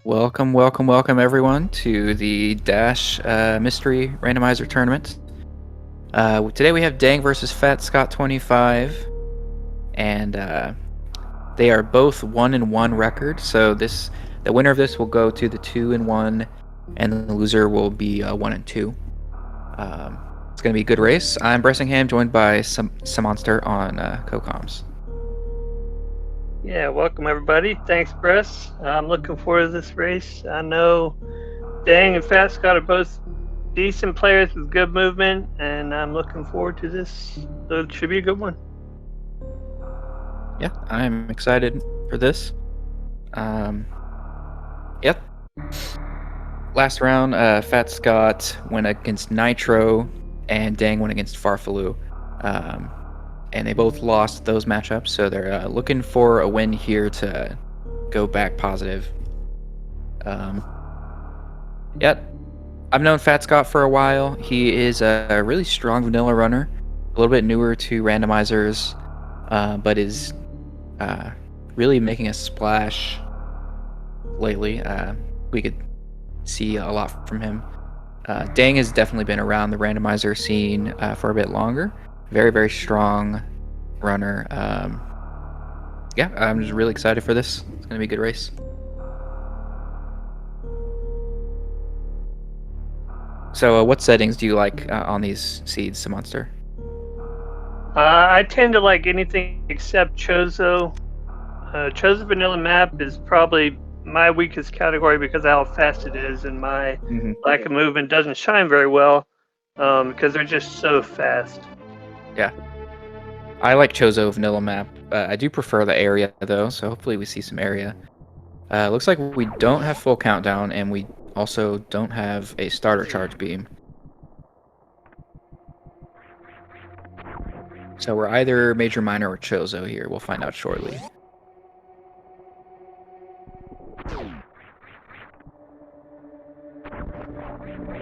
Welcome everyone to the Dash Mystery Randomizer Tournament. Today we have Dang versus phatscott25, and they are both 1-1 record. So the winner of this will go to the 2-1, and the loser will be 1-2. It's gonna be a good race. I'm Bressingham, joined by some Monster on co-coms. Yeah, welcome everybody. Thanks, Bress. I'm looking forward to this race. I know Dang and Fat Scott are both decent players with good movement, and I'm looking forward to this. So it should be a good one. Yeah, I'm excited for this. Yep. Last round, Fat Scott went against Nitro, and Dang went against Farfaloo. And they both lost those matchups, so they're looking for a win here to go back positive. I've known Fat Scott for a while. He is a really strong vanilla runner, a little bit newer to randomizers, but is really making a splash lately. We could see a lot from him. Dang has definitely been around the randomizer scene for a bit longer. Very, very strong runner. Yeah, I'm just really excited for this. It's going to be a good race. So what settings do you like on these seeds, Monster? I tend to like anything except Chozo. Chozo Vanilla Map is probably my weakest category because of how fast it is, and my lack of movement doesn't shine very well because they're just so fast. Yeah. I like Chozo Vanilla Map. I do prefer the area, though, so hopefully we see some area. Looks like we don't have full countdown, and we also don't have a starter charge beam. So we're either Major Minor or Chozo here. We'll find out shortly.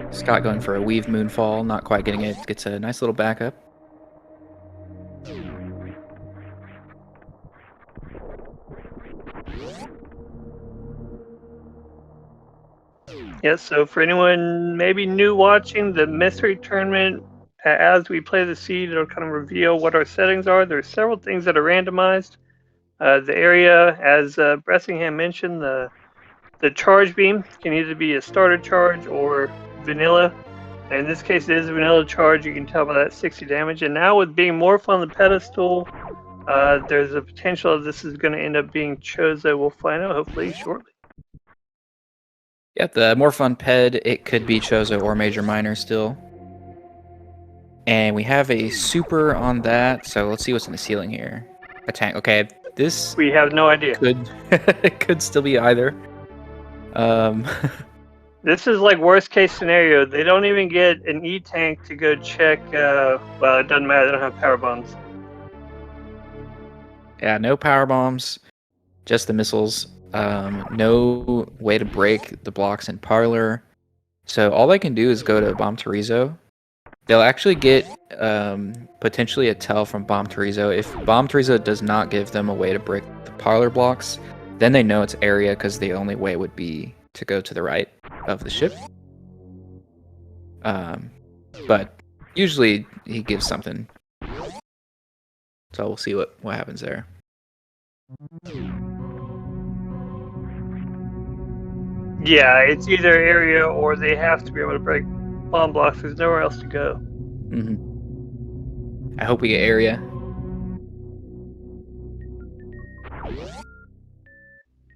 Scott going for a Weave Moonfall, not quite getting it. Gets a nice little backup. Yeah, so for anyone maybe new watching the mystery tournament, as we play the seed, it'll kind of reveal what our settings are. There's several things that are randomized. The area, as Bressingham mentioned, the charge beam can either be a starter charge or vanilla. In this case, it is a vanilla charge. You can tell by that 60 damage. And now with being morph on the pedestal, there's a potential this is going to end up being Chozo. We'll find out hopefully shortly. Yeah, the more fun ped, it could be Chozo or Major Minor still. And we have a super on that, so let's see what's in the ceiling here. A tank. Okay, this We have no idea. could still be either. This is like worst case scenario. They don't even get an E-tank to go check. Well, it doesn't matter. They don't have power bombs. Yeah, no power bombs, just the missiles. No way to break the blocks in Parlor. So all they can do is go to Bomb Terizo. They'll actually get potentially a tell from Bomb Terizo. If Bomb Terizo does not give them a way to break the Parlor blocks, then they know it's area because the only way would be to go to the right of the ship. But usually he gives something. So we'll see what happens there. Yeah, it's either area or they have to be able to break bomb blocks. There's nowhere else to go. I hope we get area.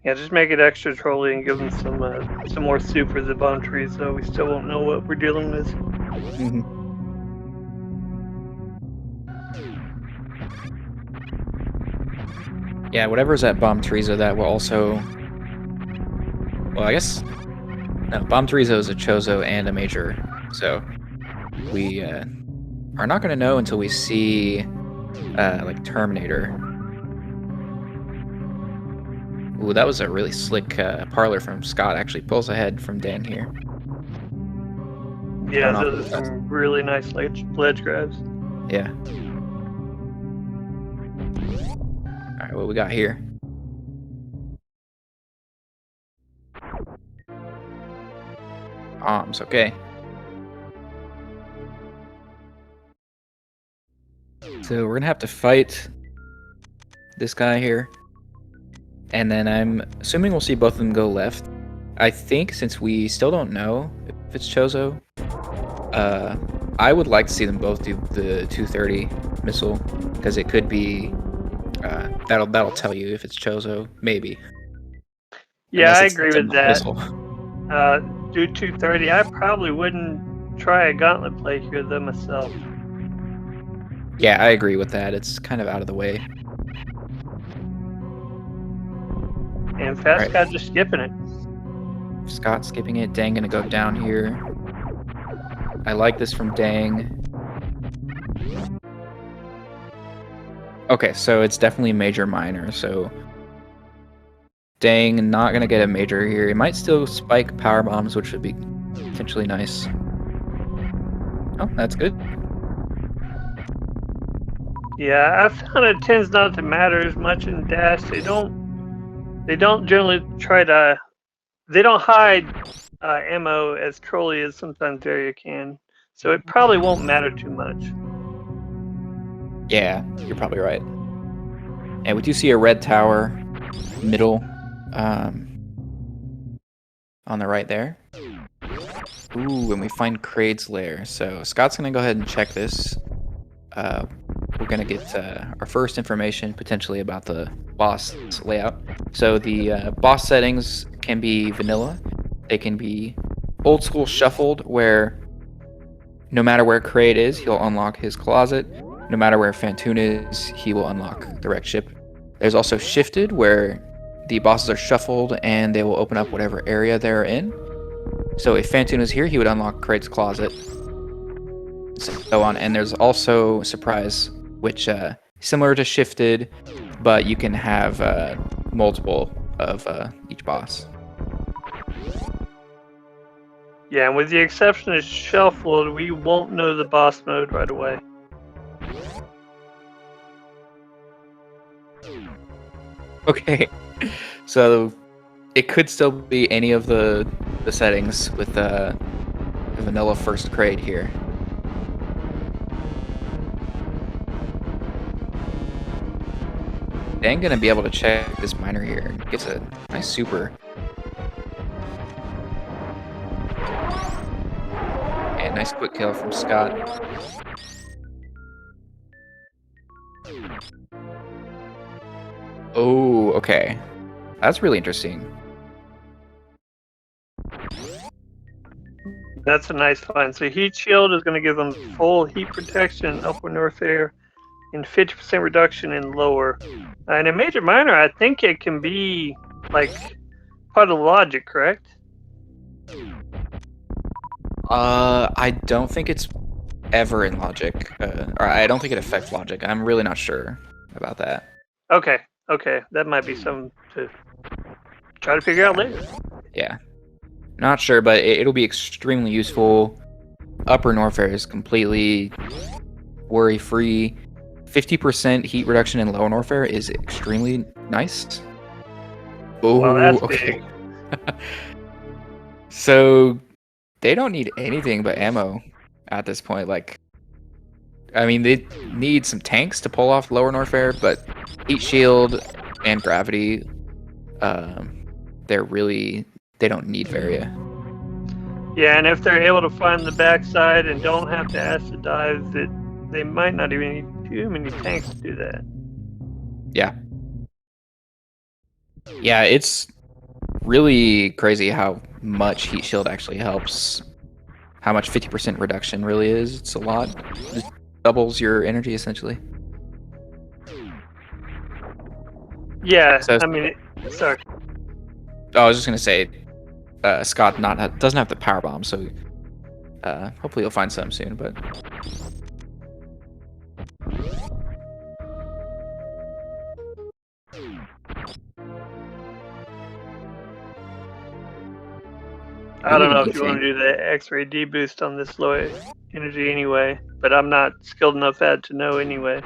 Yeah, just make it extra trolly and give them some more soup for the bomb trees, so we still won't know what we're dealing with. Yeah, whatever's at Bomb Terizo, that will also... Well, I guess... No, Bomb Terizo is a Chozo and a Major, so we are not going to know until we see, like, Terminator. Ooh, that was a really slick parlor from Scott. Actually pulls ahead from Dan here. Yeah, those are some really nice ledge grabs. Yeah. Alright, what we got here? Bombs, okay. So we're gonna have to fight this guy here. And then I'm assuming we'll see both of them go left. I think since we still don't know if it's Chozo, I would like to see them both do the 230 missile, because it could be that'll tell you if it's Chozo, maybe. Yeah, Unless I it's agree a with that. missile. Do 230. I probably wouldn't try a gauntlet play here though myself. Yeah, I agree with that. It's kind of out of the way. And Fast Right. Scott just skipping it. Scott skipping it. Dang gonna go down here. I like this from Dang. Okay, so it's definitely major minor, so Dang not gonna get a major here. It might still spike power bombs, which would be potentially nice. Oh, that's good. Yeah, I found it tends not to matter as much in Dash. They don't generally try to. They don't hide ammo as trolly as sometimes Daria can. So it probably won't matter too much. Yeah, you're probably right. And we do see a red tower, middle, on the right there. Ooh, and we find Kraid's lair. So Scott's gonna go ahead and check this. We're gonna get our first information potentially about the boss layout. So the boss settings can be vanilla. They can be old school shuffled, where no matter where Kraid is, he'll unlock his closet. No matter where Phantoon is, he will unlock the wrecked ship. There's also shifted, where the bosses are shuffled and they will open up whatever area they're in. So if Phantoon is here, he would unlock Kraid's closet. So on. And there's also surprise, which similar to shifted, but you can have multiple of each boss. Yeah, and with the exception of shuffled, we won't know the boss mode right away. Okay, so it could still be any of the settings with the vanilla first Kraid here. Dang gonna be able to check this miner here. Gets a nice super. And nice quick kill from Scott. Oh, okay. That's really interesting. That's a nice find. So heat shield is going to give them full heat protection, upper north air, and 50% reduction in lower. And in major minor, I think it can be like part of the logic, correct? I don't think it's ever in logic, or I don't think it affects logic. I'm really not sure about that. Okay, that might be something to try to figure out later. Yeah, not sure, but it'll be extremely useful. Upper Norfair is completely worry-free. 50% heat reduction in lower Norfair is extremely nice. Oh, Well, that's okay. big. So they don't need anything but ammo at this point. Like, I mean, they need some tanks to pull off lower Norfair, but heat shield and gravity, they don't need Varia. Yeah, and if they're able to find the backside and don't have to acid dive, they might not even need too many tanks to do that. Yeah. Yeah, it's really crazy how much heat shield actually helps. How much 50% reduction really is. It's a lot. It just doubles your energy essentially. Yeah, So, I mean, sorry. I was just gonna say, Scott doesn't have the power bomb, so hopefully you'll find some soon. But I don't know if you want to do the X-ray deboost on this low energy anyway, but I'm not skilled enough at it to know anyway.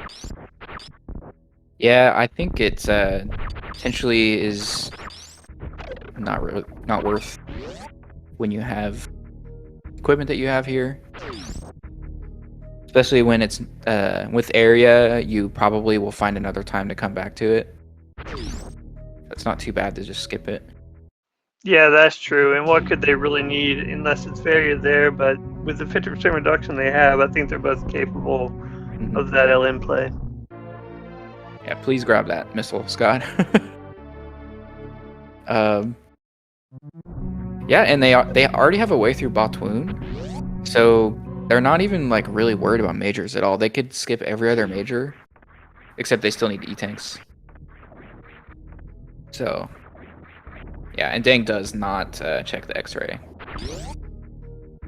Yeah, I think it potentially is not worth when you have equipment that you have here. Especially when it's with area, you probably will find another time to come back to it. It's not too bad to just skip it. Yeah, that's true. And what could they really need unless it's area there? But with the 50% reduction they have, I think they're both capable of that LM play. Yeah, please grab that missile, Scott. Yeah, and they already have a way through Batwoon, so they're not even like really worried about majors at all. They could skip every other major, except they still need E-tanks. So, yeah, and Dang does not check the X-ray.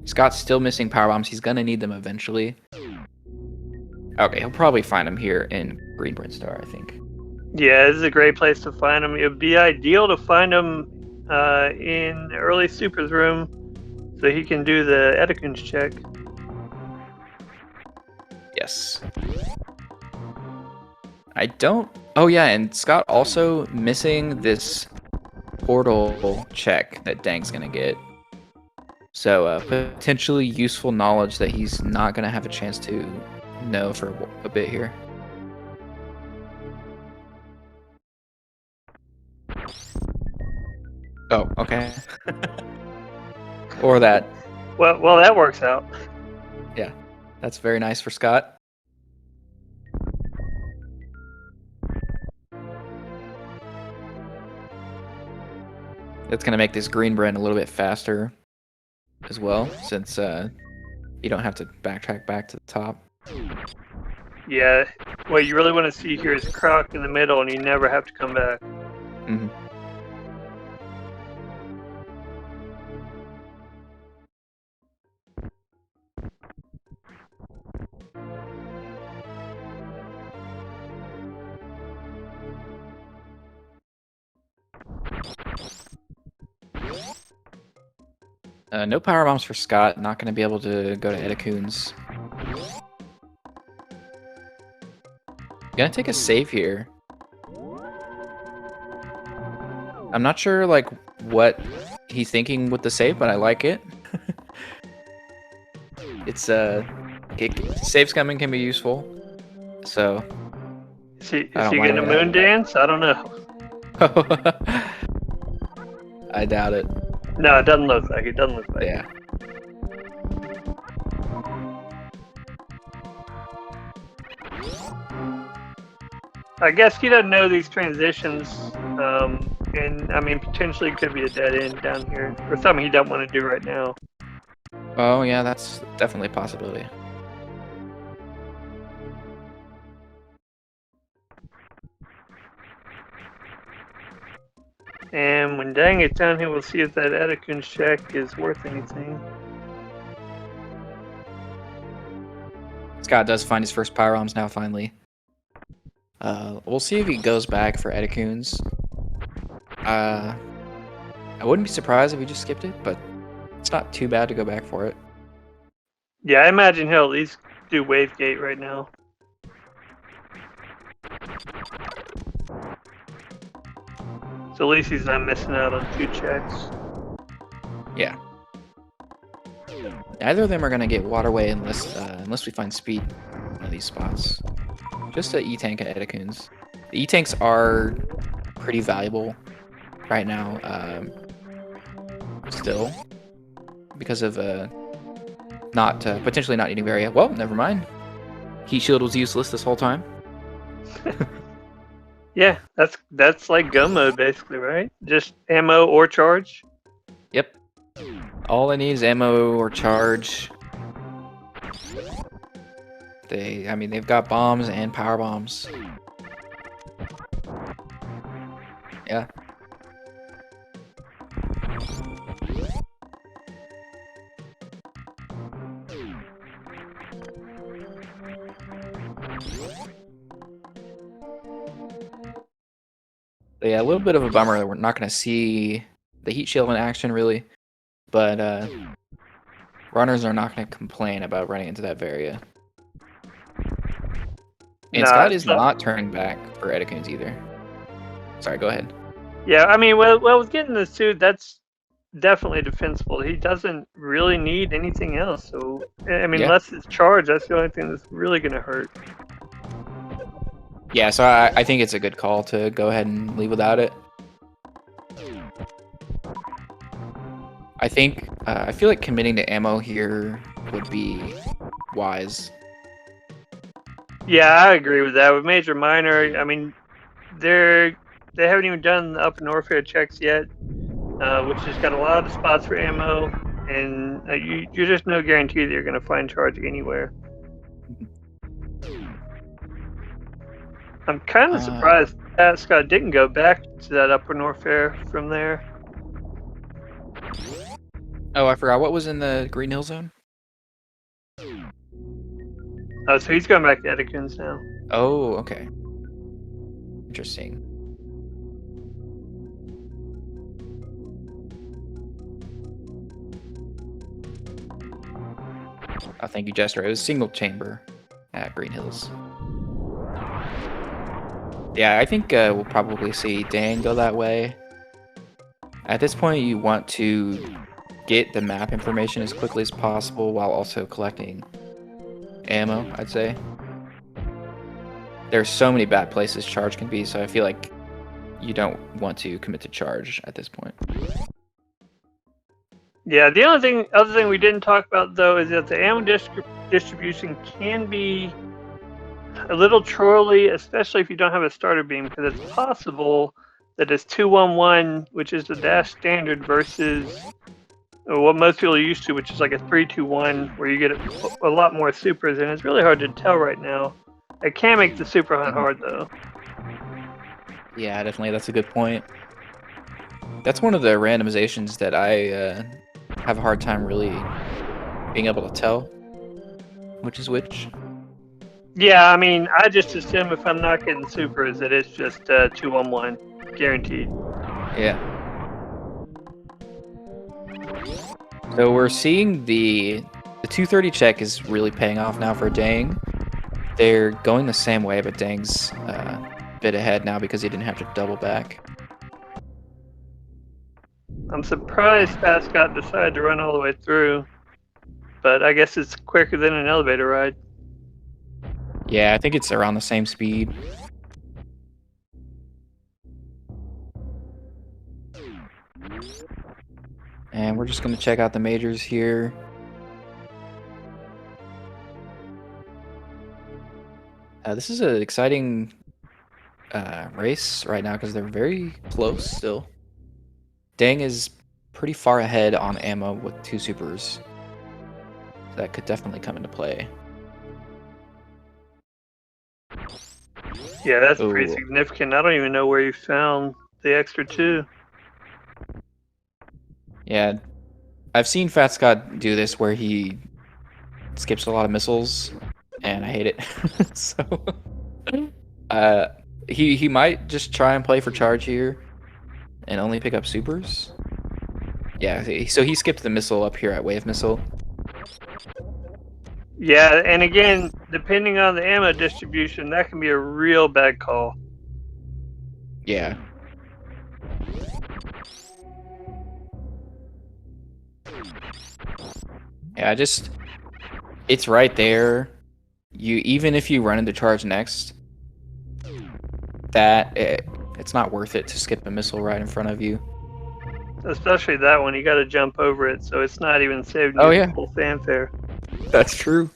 Scott's still missing power bombs. He's gonna need them eventually. Okay, he'll probably find them here in Green Star, I think. Yeah, this is a great place to find them. It would be ideal to find them in early Super's room so he can do the Etikun's check. Yes. I don't... Oh, yeah, and Scott also missing this portal check that Dang's gonna get. So, potentially useful knowledge that he's not gonna have a chance to know for a bit here. Oh, okay. Or that. Well, that works out. Yeah, that's very nice for Scott. That's gonna make this green brand a little bit faster as well, since you don't have to backtrack back to the top. Yeah, what you really want to see here is Croc in the middle, and you never have to come back. Mm-hmm. No power bombs for Scott. Not going to be able to go to Etikun's. Gonna take a save here. I'm not sure like what he's thinking with the save, but I like it. It's saves coming can be useful. So Is he I don't getting a mind moon dance? I don't know. I doubt it. No, it doesn't look like it. Doesn't look like Yeah. I guess he doesn't know these transitions, and I mean potentially it could be a dead end down here, or something he doesn't want to do right now. Oh yeah, that's definitely a possibility. And when Dang gets down here, we'll see if that Etikun's check is worth anything. Scott does find his first power bombs now, finally. We'll see if he goes back for Etikun's. I wouldn't be surprised if he just skipped it, but it's not too bad to go back for it. Yeah, I imagine he'll at least do Wave Gate right now. So at least he's not missing out on 2 checks. Yeah. Neither of them are gonna get Waterway unless we find speed in one of these spots. Just a E-tank at Etikun's. The E-tanks are pretty valuable right now, still, because of potentially not needing area. Well, never mind. Heat shield was useless this whole time. Yeah, that's like gun mode basically, right? Just ammo or charge. Yep. All I need is ammo or charge. They've got bombs and power bombs. Yeah. But yeah, a little bit of a bummer that we're not going to see the heat shield in action, really. But runners are not going to complain about running into that Varia. And Scott is not turning back for Etikun's either. Sorry, go ahead. Yeah, I mean, well, with getting the suit, that's definitely defensible. He doesn't really need anything else. So I mean, Yeah. unless it's charge, that's the only thing that's really going to hurt. Yeah, so I think it's a good call to go ahead and leave without it. I think I feel like committing to ammo here would be wise. Yeah, I agree with that. With major minor, I mean, they haven't even done the upper Norfair checks yet, which has got a lot of spots for ammo, and you're just no guarantee that you're going to find charge anywhere. I'm kind of surprised phatscott didn't go back to that upper Norfair from there. Oh, I forgot what was in the Green Hill Zone. Oh, so he's going back to Edikins now. Oh, okay. Interesting. Oh, thank you, Jester. It was single chamber at Green Hills. Yeah, I think we'll probably see Dan go that way. At this point, you want to get the map information as quickly as possible while also collecting ammo, I'd say. There's so many bad places charge can be, so I feel like you don't want to commit to charge at this point. Yeah, the only other thing we didn't talk about though is that the ammo distribution can be a little trolly, especially if you don't have a starter beam, because it's possible that it's 2-1-1, which is the dash standard, versus what most people are used to, which is like a 3-2-1, where you get a lot more supers, and it's really hard to tell right now. It can make the super hunt hard though. Yeah, definitely. That's a good point. That's one of the randomizations that I have a hard time really being able to tell which is which. Yeah, I mean, I just assume if I'm not getting supers that it's just 2-1-1, guaranteed. Yeah. So we're seeing the 230 check is really paying off now for Dang. They're going the same way, but Dang's a bit ahead now because he didn't have to double back. I'm surprised phatscott decided to run all the way through, but I guess it's quicker than an elevator ride. Yeah, I think it's around the same speed. And we're just going to check out the majors here. This is an exciting race right now because they're very close still. Dang is pretty far ahead on ammo with 2 supers. So that could definitely come into play. Yeah, that's pretty Ooh. significant. I don't even know where you found the extra 2. Yeah, I've seen phatscott do this where he skips a lot of missiles, and I hate it. So, he might just try and play for charge here, and only pick up supers. Yeah, so he skipped the missile up here at wave missile. Yeah, and again, depending on the ammo distribution, that can be a real bad call. Yeah. Yeah, it's right there. Even if you run into charge next, it's not worth it to skip a missile right in front of you. Especially that one, you got to jump over it, so it's not even saving Oh, you yeah. the full fanfare. That's true.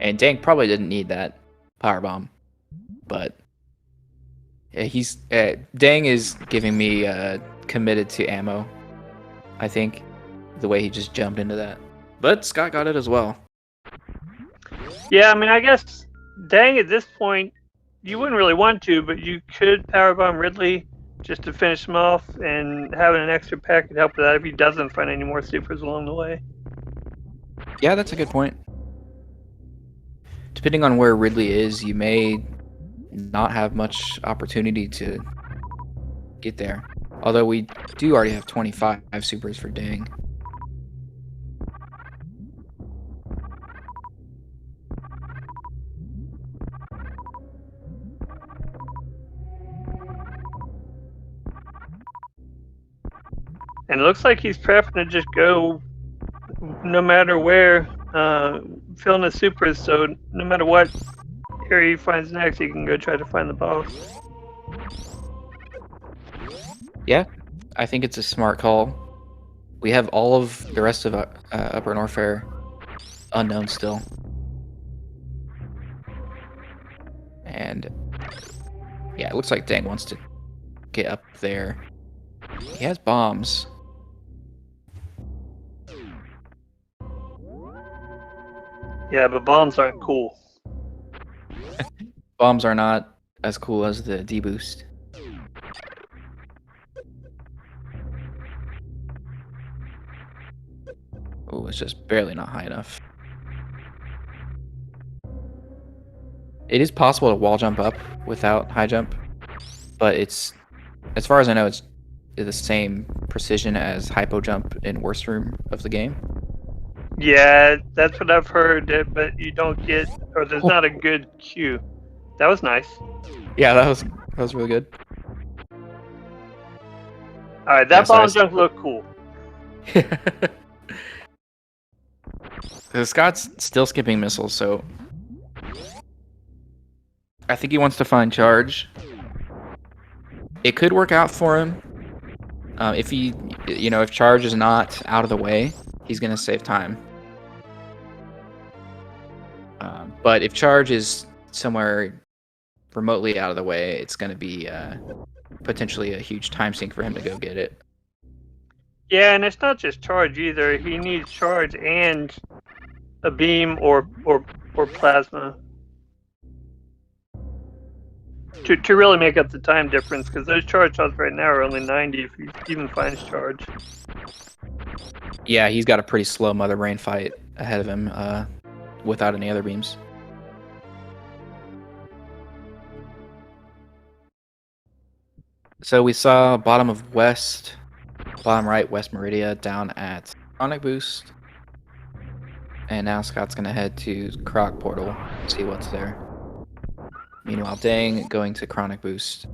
And Dang probably didn't need that power bomb, but Dang is giving me committed to ammo. I think the way he just jumped into that, but Scott got it as well. Yeah, I mean, I guess Dang at this point, you wouldn't really want to, but you could powerbomb Ridley just to finish him off, and having an extra pack could help with that if he doesn't find any more supers along the way. Yeah, that's a good point. Depending on where Ridley is, you may not have much opportunity to get there. Although we do already have 25 supers for Dang. And it looks like he's prepping to just go no matter where, filling his supers, so no matter what area he finds next, he can go try to find the boss. Yeah, I think it's a smart call. We have all of the rest of Upper Norfair unknown still. And yeah, it looks like Dang wants to get up there. He has bombs. Yeah, but bombs aren't cool. Bombs are not as cool as the D-boost. Oh, it's just barely not high enough. It is possible to wall jump up without high jump, but it's, as far as I know, it's the same precision as hypo jump in worst room of the game. Yeah, that's what I've heard, but you don't get, or there's not a good cue. That was nice. Yeah, that was really good. All right, that bomb jump looked cool. Scott's still skipping missiles, so I think he wants to find charge. It could work out for him. If he, if charge is not out of the way, he's gonna save time. But if charge is somewhere remotely out of the way, it's gonna be potentially a huge time sink for him to go get it. Yeah, and it's not just charge either. He needs charge and a beam or plasma to really make up the time difference, because those charge shots right now are only 90 if he even finds charge. Yeah, he's got a pretty slow Mother Brain fight ahead of him without any other beams. So we saw bottom right West Meridia down at Chronic Boost. And now Scott's going to head to Croc Portal, see what's there. Meanwhile, Dang going to Chronic Boost,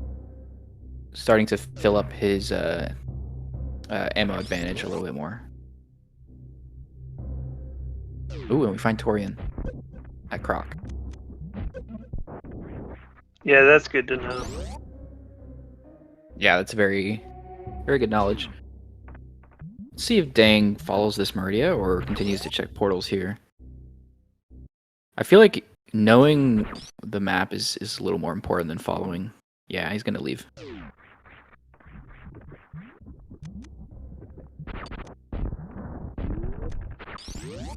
starting to fill up his ammo advantage a little bit more. Ooh, and we find Torian at Croc. Yeah, that's good to know. Yeah, that's very, very good knowledge. Let's see if Dang follows this Meridia or continues to check portals here. I feel like knowing the map is a little more important than following. Yeah, he's gonna leave.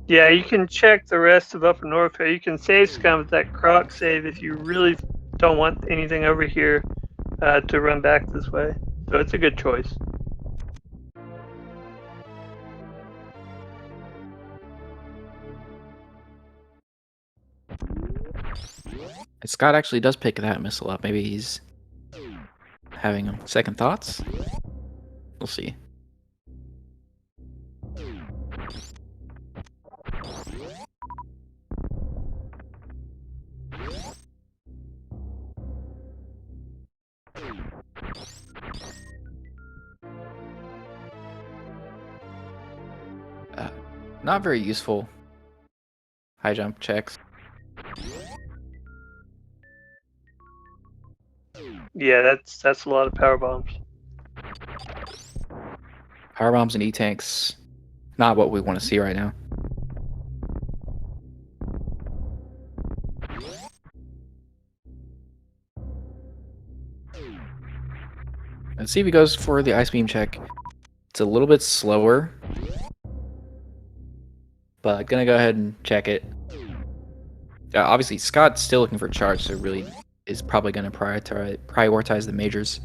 Yeah, you can check the rest of Upper Norfair. You can save scum with that Croc save if you really don't want anything over here to run back this way. So it's a good choice. Scott actually does pick that missile up. Maybe he's having second thoughts? We'll see. Not very useful high jump checks. Yeah, that's a lot of power bombs. Power bombs and E-tanks, not what we want to see right now. Let's see if he goes for the ice beam check. It's a little bit slower, but gonna go ahead and check it. Obviously, Scott's still looking for charge, so really is probably gonna prioritize the majors.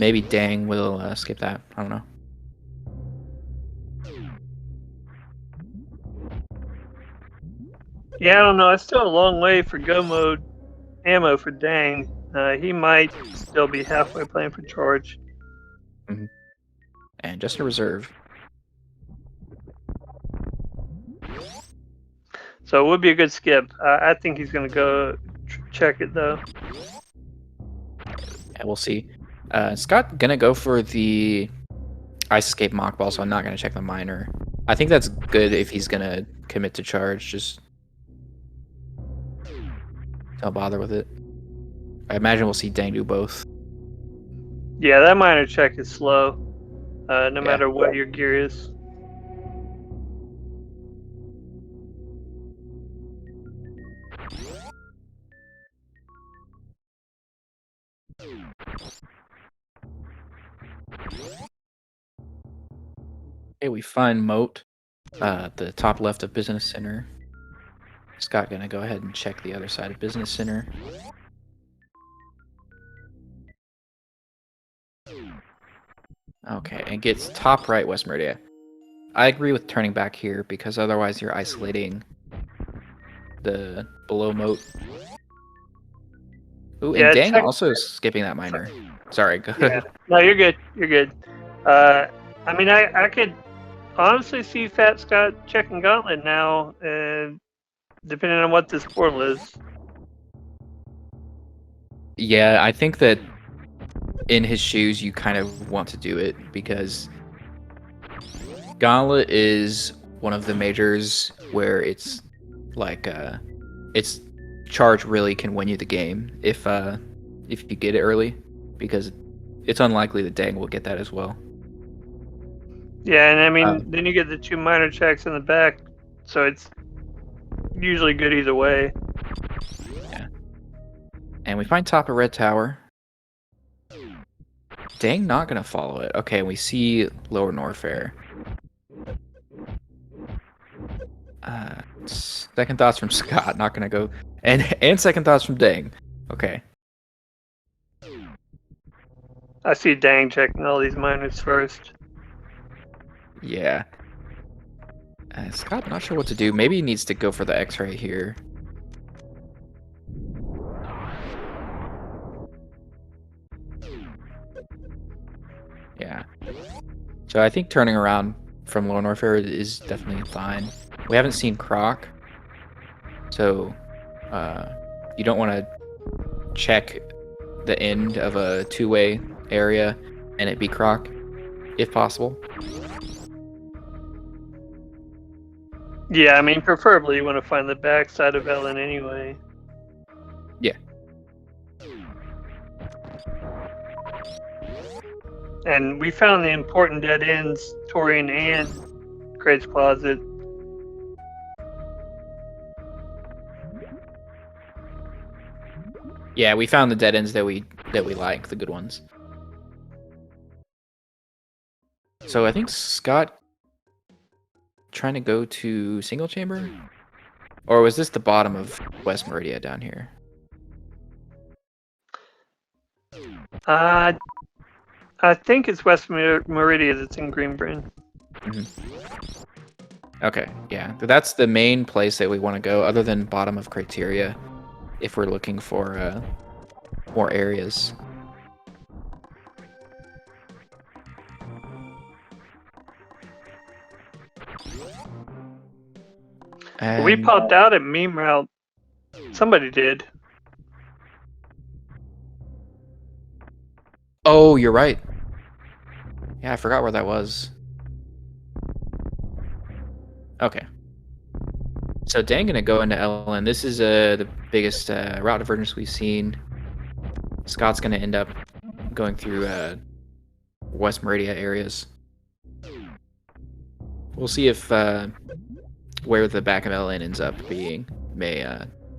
Maybe Dang will skip that. I don't know. Yeah, I don't know. It's still a long way for go mode ammo for Dang. He might still be halfway playing for charge. Mm-hmm. And just a reserve. So it would be a good skip. I think he's going to go check it, though. Yeah, we'll see. Scott gonna go for the Ice Escape Mock Ball, so I'm not going to check the minor. I think that's good if he's going to commit to charge. Just don't bother with it. I imagine we'll see Dang do both. Yeah, that minor check is slow, no Yeah. matter what your gear is. Okay, we find Moat, the top left of Business Center. Scott gonna go ahead and check the other side of Business Center. Okay, and gets top right West Meridia. I agree with turning back here because otherwise you're isolating the below Moat. Ooh, Yeah, and Dang check. also skipping that minor. Sorry, go Yeah. ahead. No, you're good. You're good. I mean, I could honestly see Fat Scott checking Gauntlet now, depending on what this portal is. Yeah, I think that in his shoes you kind of want to do it because Gauntlet is one of the majors where it's like it's charge really can win you the game if you get it early, because it's unlikely that Dang will get that as well. Yeah, and I mean, then you get the 2 minor checks in the back, so it's usually good either way. Yeah. And we find top of Red Tower. Dang not gonna follow it. Okay, we see Lower Norfair. Second thoughts from Scott, not gonna go, and second thoughts from Dang. Okay. I see Dang checking all these minors first. Yeah. Scott, not sure what to do. Maybe he needs to go for the X-ray here. Yeah. So I think turning around from Lower Norfair is definitely fine. We haven't seen Croc, so you don't want to check the end of a two-way area and it be Croc, if possible. Yeah, I mean, preferably you want to find the backside of Ellen anyway. Yeah. And we found the important dead ends, Torian and Craig's Closet. Yeah, we found the dead ends that we like, the good ones. So I think Scott trying to go to single chamber? Or was this the bottom of West Meridia down here? I think it's West Meridia that's in Greenbryn. Okay, yeah. That's the main place that we want to go, other than bottom of criteria, if we're looking for more areas. And We popped out at meme route. Somebody did. oh, you're right. Yeah, I forgot where that was. Okay. So Dang gonna go into LN. This is the biggest route divergence we've seen. Scott's gonna end up going through West Meridia areas. We'll see if where the back of LN ends up being may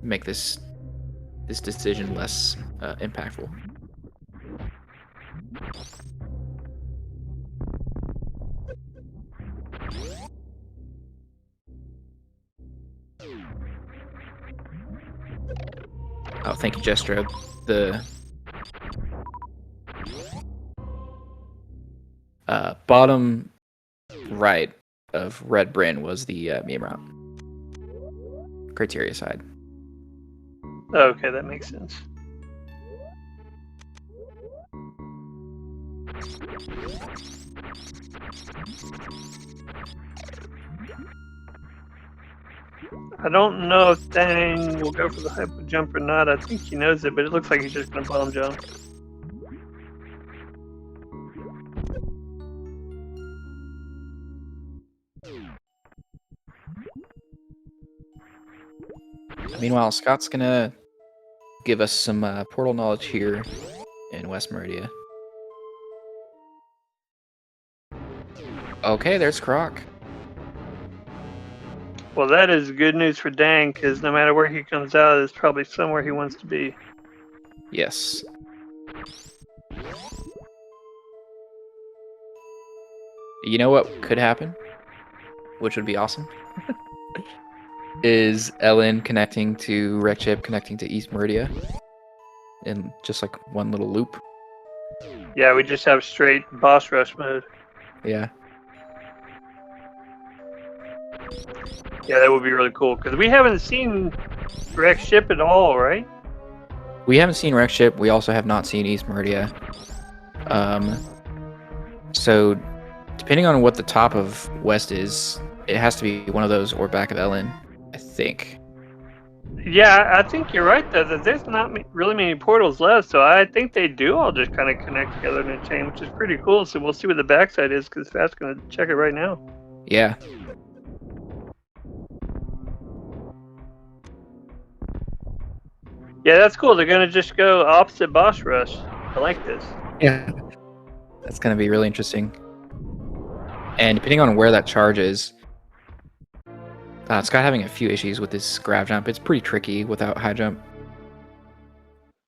make this decision less impactful. Oh, thank you, Jestro. The bottom right of Red Bryn was the meme route. Criteria side. Okay, that makes sense. I don't know if Dang will go for the hyper jump or not. I think he knows it, but it looks like he's just going to bomb jump. Meanwhile, Scott's gonna give us some portal knowledge here in West Meridia. Okay, there's Croc. Well, that is good news for Dang, because no matter where he comes out, there's probably somewhere he wants to be. Yes. You know what could happen? Which would be awesome. Is Ellen connecting to Wreck Chip, connecting to East Meridia in just like one little loop. Yeah, we just have straight boss rush mode. Yeah. Yeah, that would be really cool, because we haven't seen Wreck Ship at all, right? We haven't seen Wreck Ship. We also have not seen East Meridia. So depending on what the top of West is, it has to be one of those or back of Ellen, I think. Yeah, I think you're right, though, that there's not really many portals left, so I think they do all just kind of connect together in a chain, which is pretty cool. So we'll see what the backside is, because Fat's going to check it right now. Yeah. Yeah, that's cool. They're going to just go opposite boss rush. I like this. Yeah. That's going to be really interesting. And depending on where that charge is, Scott having a few issues with this grab jump. It's pretty tricky without high jump.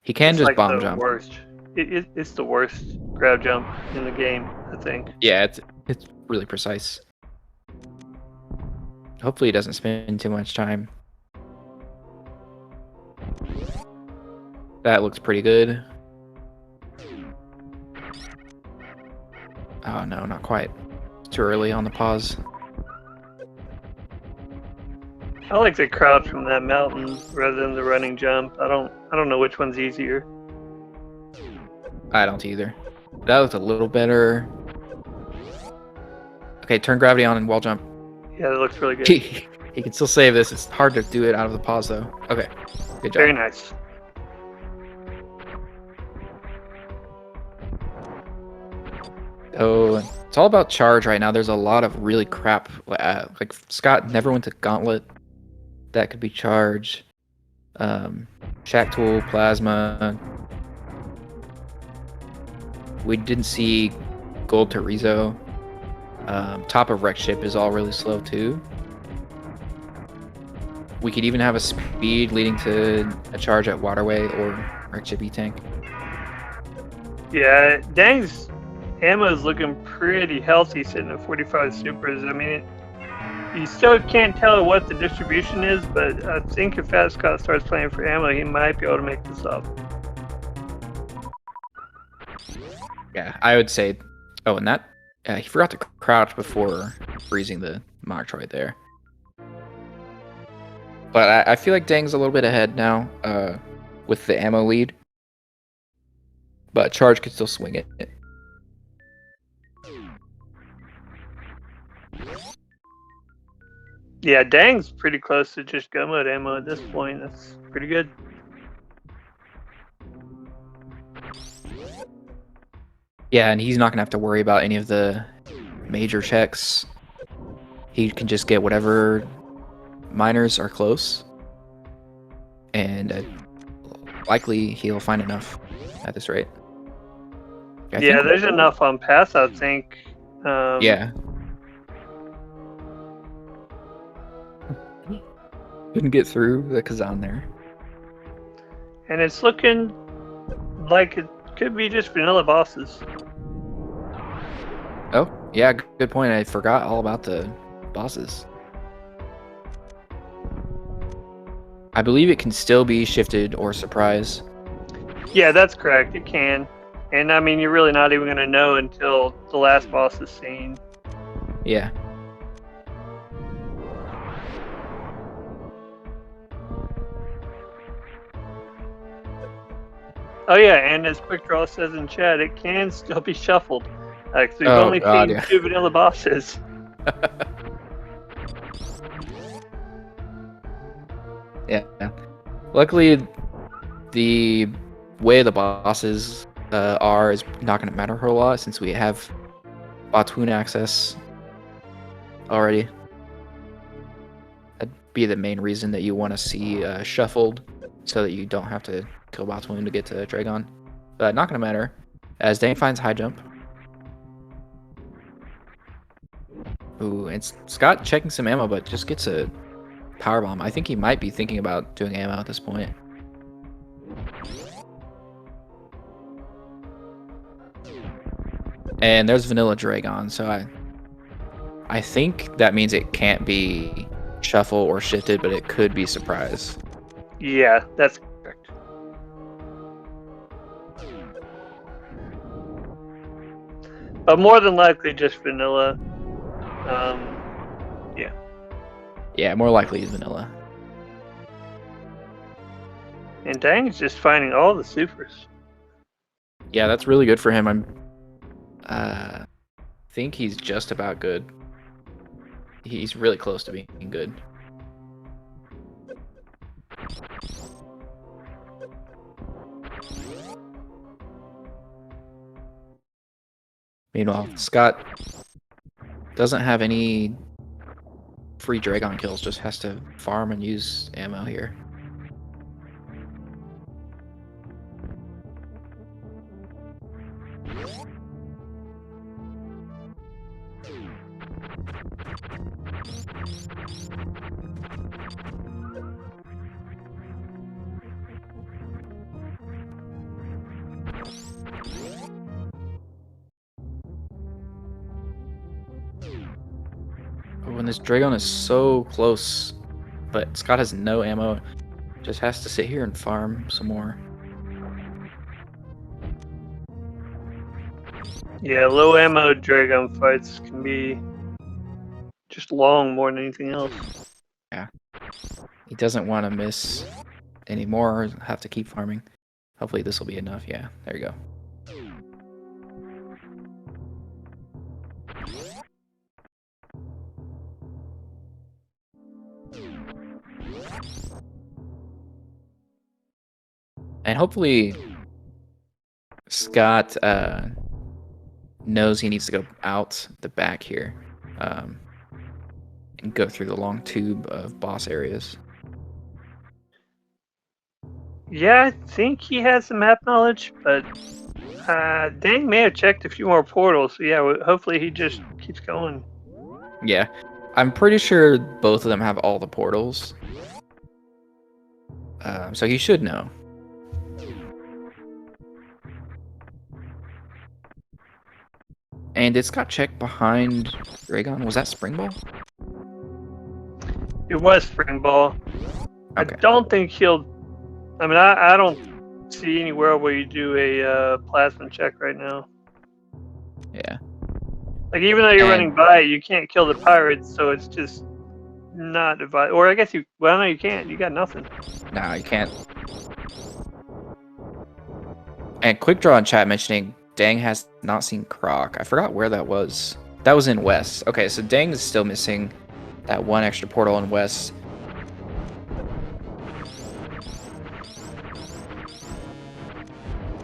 He can It's just like bomb the jump. worst. It's the worst grab jump in the game, I think. Yeah, it's really precise. Hopefully he doesn't spend too much time. That looks pretty good. Oh no, not quite. Too early on the pause. I like the crouch from that mountain rather than the running jump. I don't know which one's easier. I don't either. That looked a little better. Okay, turn gravity on and wall jump. Yeah, that looks really good. He can still save this. It's hard to do it out of the pause though. Okay, good job. Very nice. So it's all about charge right now. There's a lot of really crap. Like Scott never went to Gauntlet. That could be charged. Shack Tool, Plasma. We didn't see Gold Terizo. Top of Wreck Ship is all really slow too. We could even have a speed leading to a charge at Waterway or Wreck Ship E-Tank. Yeah, Dang's ammo is looking pretty healthy, sitting at 45 supers. I mean, you still can't tell what the distribution is, but I think if Fat Scott starts playing for ammo, he might be able to make this up. Yeah, I would say. Oh, and that he forgot to crouch before freezing the Metroid there. But I feel like Dang's a little bit ahead now with the ammo lead. But charge could still swing it. Yeah, Dang's pretty close to just go mode ammo at this point. That's pretty good. Yeah, and he's not gonna have to worry about any of the major checks. He can just get whatever miners are close, and likely he'll find enough at this rate. Yeah, there's enough on pass, I think. Yeah. Couldn't get through the Kazan there. And it's looking like it could be just vanilla bosses. Oh, yeah, good point. I forgot all about the bosses. I believe it can still be shifted or surprise. Yeah, that's correct. It can. And I mean, you're really not even going to know until the last boss is seen. Yeah. Oh yeah, and as Quick Draw says in chat, it can still be shuffled. So we've only seen 2 vanilla bosses. Yeah. Luckily, the way the bosses is not going to matter a whole lot since we have Batoon access. already. That'd be the main reason that you want to see shuffled, so that you don't have to kill Bot's Wound to get to Dragon. But not gonna matter, as Dane finds high jump. Ooh, and Scott checking some ammo, but just gets a power bomb. I think he might be thinking about doing ammo at this point. And there's Vanilla Dragon, so I think that means it can't be shuffle or shifted, but it could be surprise. Yeah, that's correct. But more than likely just vanilla. Yeah. Yeah, more likely vanilla. And Dang's just finding all the supers. Yeah, that's really good for him. Think he's just about good. He's really close to being good. Meanwhile, Scott doesn't have any free Dragon kills, just has to farm and use ammo here. When this Dragon is so close, but Scott has no ammo, just has to sit here and farm some more. Yeah, low ammo Dragon fights can be just long more than anything else. Yeah. He doesn't want to miss anymore, have to keep farming. Hopefully this will be enough. Yeah, there you go. And hopefully Scott knows he needs to go out the back here and go through the long tube of boss areas. Yeah, I think he has some map knowledge, but Dang may have checked a few more portals. So yeah, hopefully he just keeps going. Yeah, I'm pretty sure both of them have all the portals. So he should know. And did Scott check behind Dragon? Was that Spring Ball? It was Spring Ball. Okay. I don't think he'll. I mean, I don't see anywhere where you do a plasma check right now. Yeah. Like, even though you're running by it, you can't kill the pirates, so it's just not advised. Or I guess you. Well, no, you can't. You got nothing. No, you can't. And Quick Draw in chat mentioning Dang has not seen Croc. I forgot where that was. That was in West. Okay, so Dang is still missing that one extra portal in West.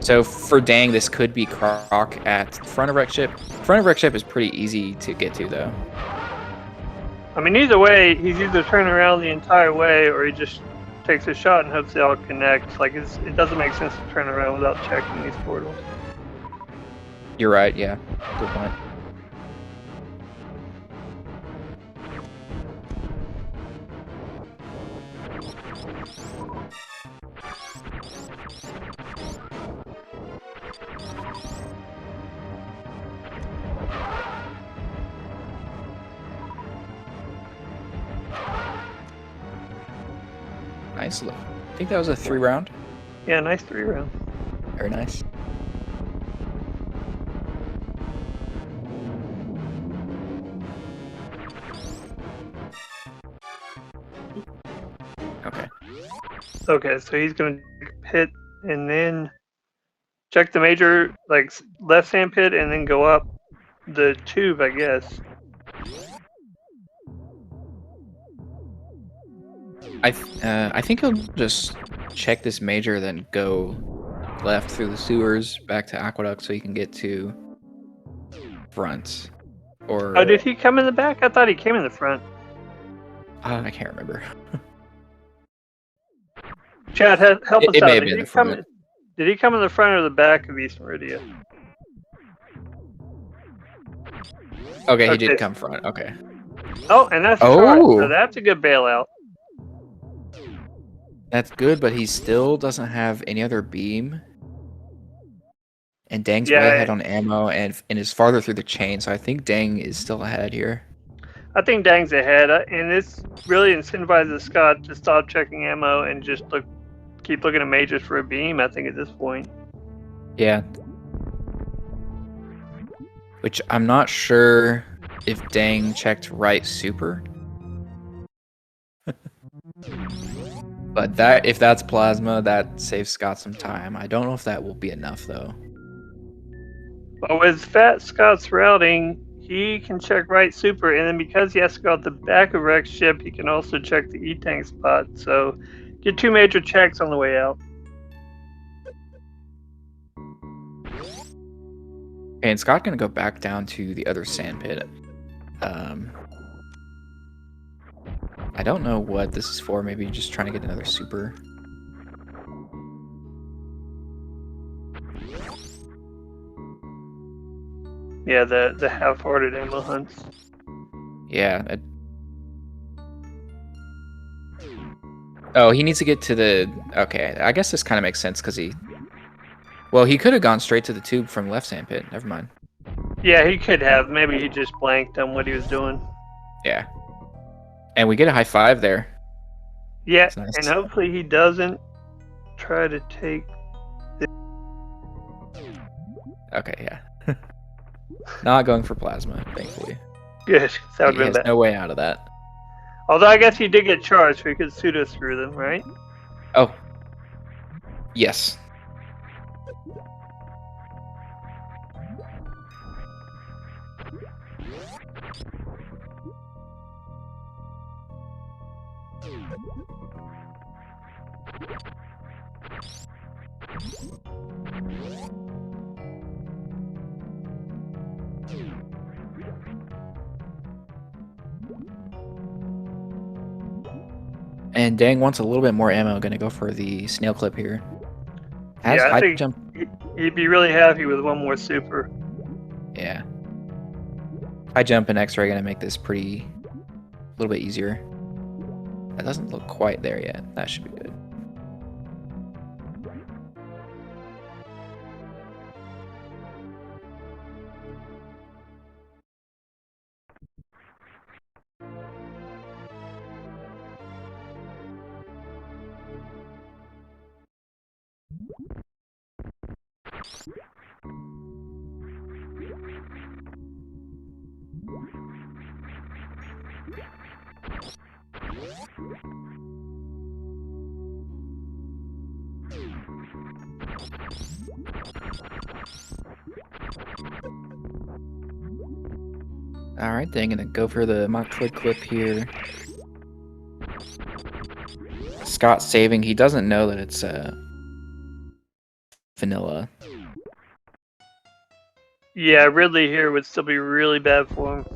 So for Dang, this could be Croc at front of Wreck Ship. Front of Wreck Ship is pretty easy to get to, though. I mean, either way, he's either turning around the entire way or he just takes a shot and hopes they all connect. Like, it doesn't make sense to turn around without checking these portals. You're right, yeah. Good point. Nice. I think that was a 3-round. Yeah, nice 3-round. Very nice. Okay. Okay, so he's going to pit and then check the major, like, left sand pit and then go up the tube, I guess. I think he'll just check this major, then go left through the sewers back to Aqueduct so he can get to front. Or Oh, did he come in the back? I thought he came in the front. I can't remember. Chad, help us It may out. have been the front. Did he come in the front or the back of East Meridia? Okay, he Okay. did come front. Okay. Oh, and that's a car. So Oh, that's a good bailout. that's good, but he still doesn't have any other beam. And Dang's way Yeah, ahead on ammo and is farther through the chain, so I think Dang is still ahead here. I think Dang's ahead, and this really incentivizes Scott to stop checking ammo and just keep looking at majors for a beam. I think at this point. Yeah. Which I'm not sure if Dang checked right super. But if that's plasma, that saves Scott some time. I don't know if that will be enough though. But with Fat Scott's routing, he can check right super, and then because he has to go out the back of Rex ship, he can also check the E-tank spot. So get 2 major checks on the way out. Okay, and Scott gonna go back down to the other sand pit. I don't know what this is for. Maybe just trying to get another super. Yeah, the half-hearted ammo hunts. Yeah. Oh, he needs to get to the... Okay, I guess this kind of makes sense because he... Well, he could have gone straight to the tube from left sand pit. Never mind. Yeah, he could have. Maybe he just blanked on what he was doing. Yeah. And we get a high five there. Yeah, That's nice. and hopefully he doesn't try to take... Okay, yeah. Not going for plasma, thankfully. Good. That would He have has been bad. no way out of that. Although I guess he did get charged, so he could pseudo screw them, right? Oh. Yes. And Dang wants a little bit more ammo. Gonna go for the snail clip here. Has Yeah, I high think jump. he'd be really happy with one more super. Yeah. High jump and X-ray gonna make this a little bit easier. That doesn't look quite there yet. That should be good. Alright, then gonna go for the Metroid clip here. Scott saving. He doesn't know that it's vanilla. Yeah, Ridley here would still be really bad for him.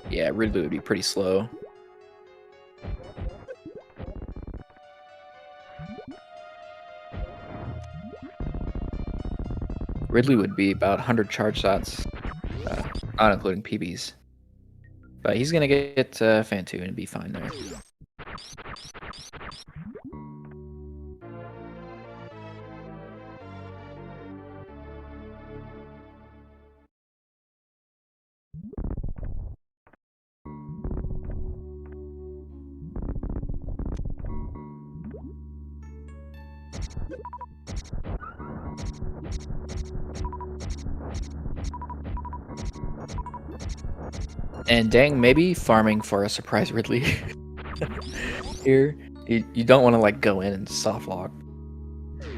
Yeah, Ridley would be pretty slow. Ridley would be about 100 charge shots, not including PBs. But he's gonna get Fan2 and be fine there. And Dang, maybe farming for a surprise Ridley here. You don't want to like go in and soft lock.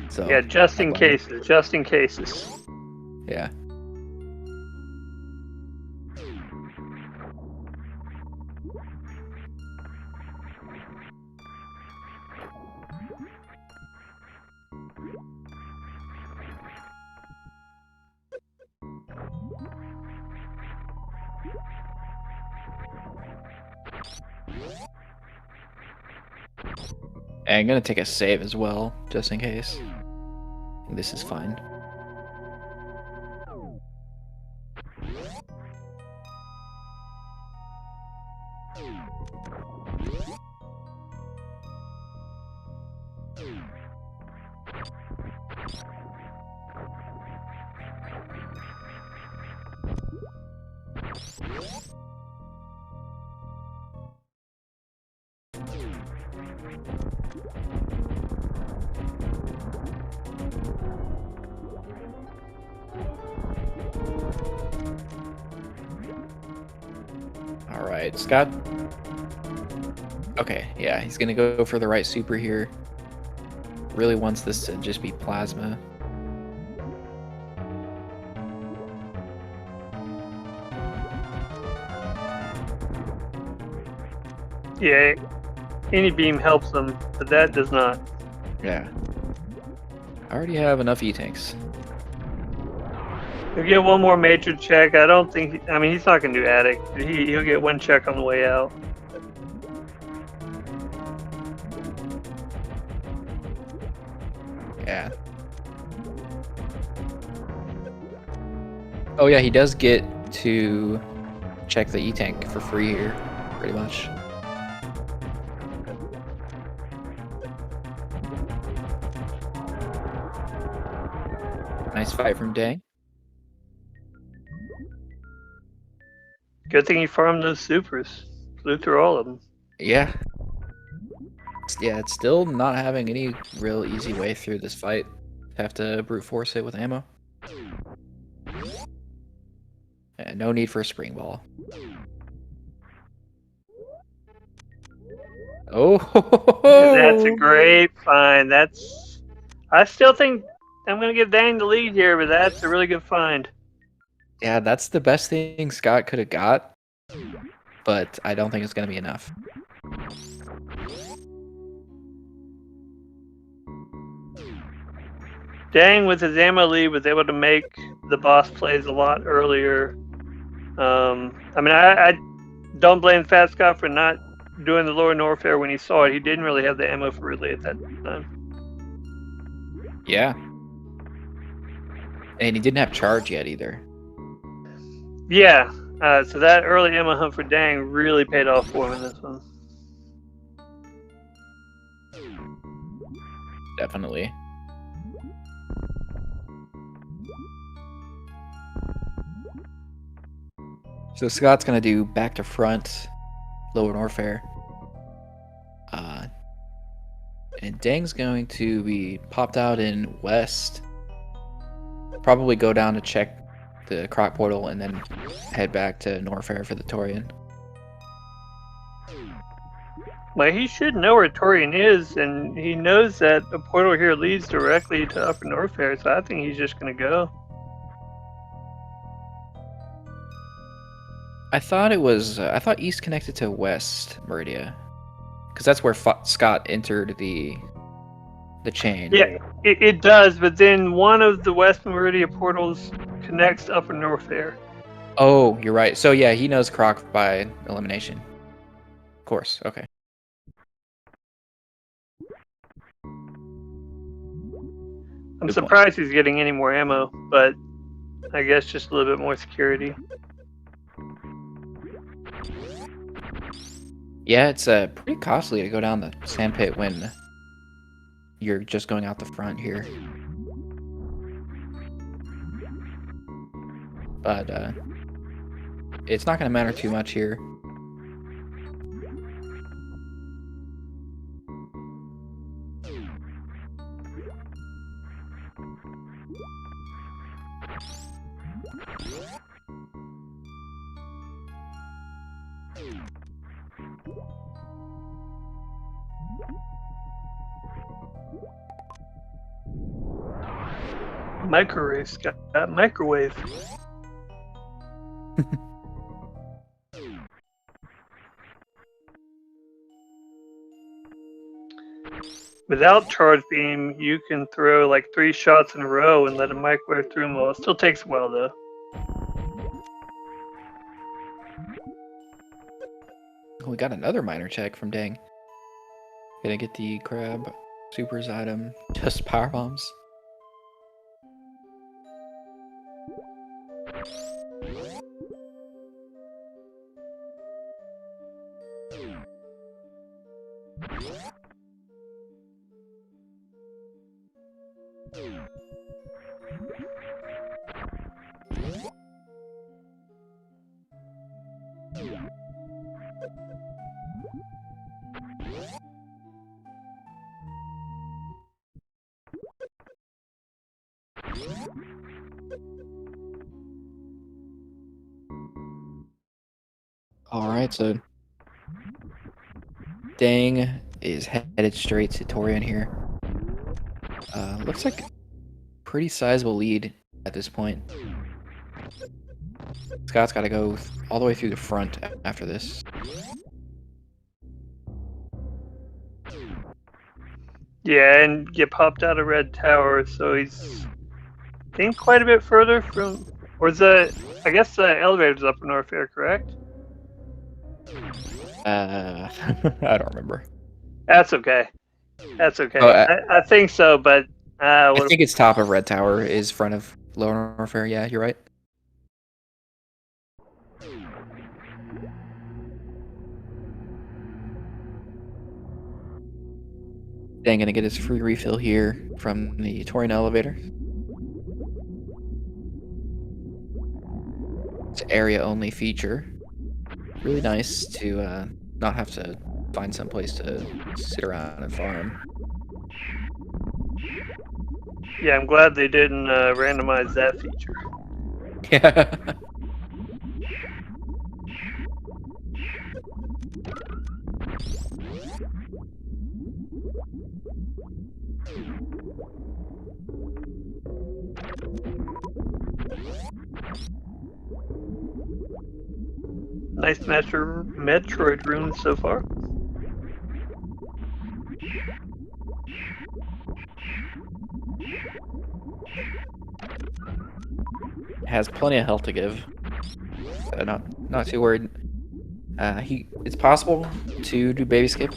So Yeah, just in cases. Just in cases. Yeah. And I'm gonna take a save as well, just in case. This is fine. Alright, Scott. Okay, yeah, he's gonna go for the right super here. Really wants this to just be plasma. Yeah, any beam helps them, but that does not. Yeah. I already have enough E-tanks. He'll get one more major check. I don't think. I mean, he's not gonna do attic. He'll get one check on the way out. Yeah. Oh yeah, he does get to check the E-tank for free here, pretty much. Nice fight from Dang. Good thing he farmed those supers. Flew through all of them. Yeah. Yeah, it's still not having any real easy way through this fight. Have to brute force it with ammo. Yeah, no need for a spring ball. Oh, That's a great find. That's. I still think I'm gonna give Dang the lead here, but that's a really good find. yeah, that's the best thing Scott could have got, but I don't think it's gonna be enough. Dang, with his ammo lead, was able to make the boss plays a lot earlier. I mean, I don't blame Fat Scott for not doing the lower Norfair when he saw it. He didn't really have the ammo for relay at that time. Yeah. And he didn't have charge yet either. Yeah, so that early ammo hunt for Dang really paid off for him in this one. Definitely. So Scott's gonna do back to front, lower Norfair. And Dang's going to be popped out in west. Probably go down to check the croc portal and then head back to Norfair for the Torian. Well, he should know where Torian is, and he knows that the portal here leads directly to Upper Norfair, so I think he's just going to go. I thought it was. I thought east connected to west Meridia, because that's where Scott entered the chain. Yeah, it does, but then one of the West Meridia portals connects to Upper Norfair. Oh, you're right. So yeah, he knows Croc by elimination. Of course. Okay. I'm surprised he's getting any more ammo, but I guess just a little bit more security. Yeah, it's pretty costly to go down the sandpit when you're just going out the front here. But it's not going to matter too much here. Microwave, Scott. Microwave. Without charge beam, you can throw like 3 shots in a row and let a microwave through them all. It still takes a while though. We got another minor check from Dang. Gonna get the crab supers item. Just power bombs. Alright, so Dang is headed straight to Torian here. Looks like pretty sizable lead at this point. Scott's got to go all the way through the front after this. Yeah, and get popped out of Red Tower, so he's getting quite a bit further from. Or is that? I guess the elevator's up in North Fair, correct? I don't remember. That's okay. That's okay. Oh, I think so, but I think it's top of Red Tower is front of Lower North Fair. Yeah, you're right. Dang, gonna get his free refill here from the Torian elevator. It's an area-only feature. Really nice to not have to find some place to sit around and farm. yeah, I'm glad they didn't randomize that feature. Yeah. Nice Metroid runes so far. Has plenty of health to give. Not too worried. It's possible to do baby skip.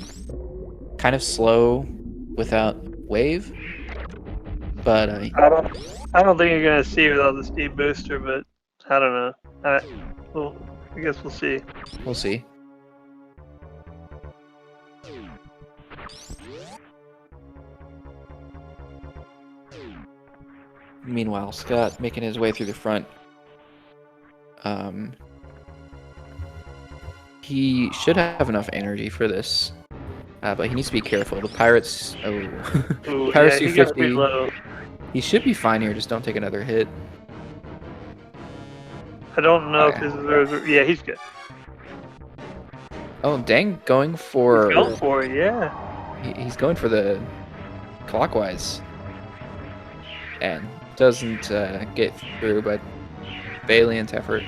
Kind of slow without wave, but I don't think you're gonna see without the speed booster, but I don't know. I guess we'll see. We'll see. Meanwhile, Scott making his way through the front. He should have enough energy for this, but he needs to be careful. The pirates. Oh, Ooh, pirates yeah, do he got 50. pretty low. He should be fine here. Just don't take another hit. I don't know if this is. Yeah, he's good. Oh, Dang, going for. He's going for it, yeah. He's going for the clockwise, and doesn't get through, but valiant effort.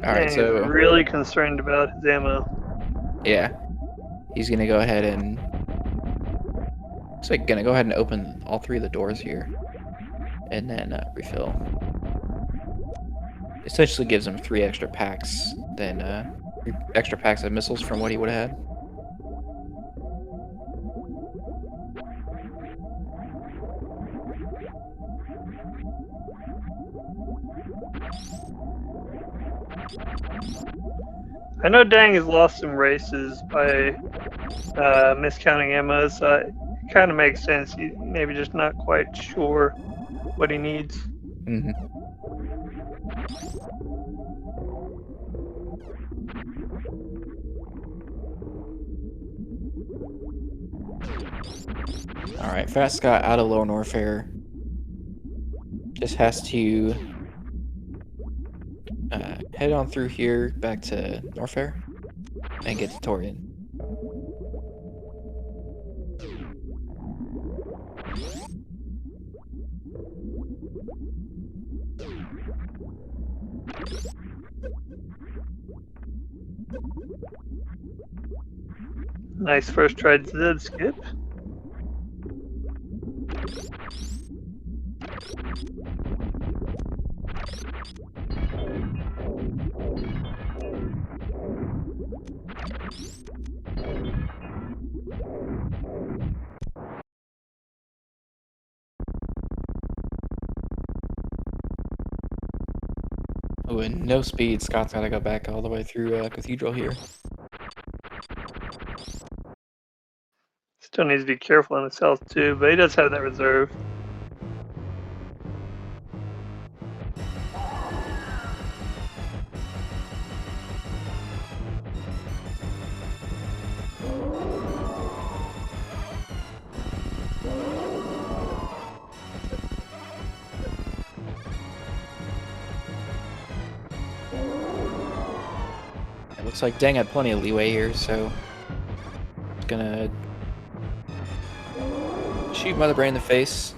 Alright, so really concerned about his ammo. yeah, he's gonna go ahead and open all three of the doors here, and then refill. Essentially gives him 3 extra packs, then 3 extra packs of missiles from what he would have had. I know Dang has lost some races by miscounting ammo, so it kind of makes sense. He's maybe just not quite sure what he needs. Mm-hmm. Alright, phatscott out of Lower North Fair. Just has to head on through here back to North Fair. and get to Torian. Nice first try to skip. Oh, and no speed. Scott's got to go back all the way through Cathedral here. Still needs to be careful on his health too, but he does have that reserve. It looks like Deng had plenty of leeway here, so just gonna shoot Mother Brain in the face.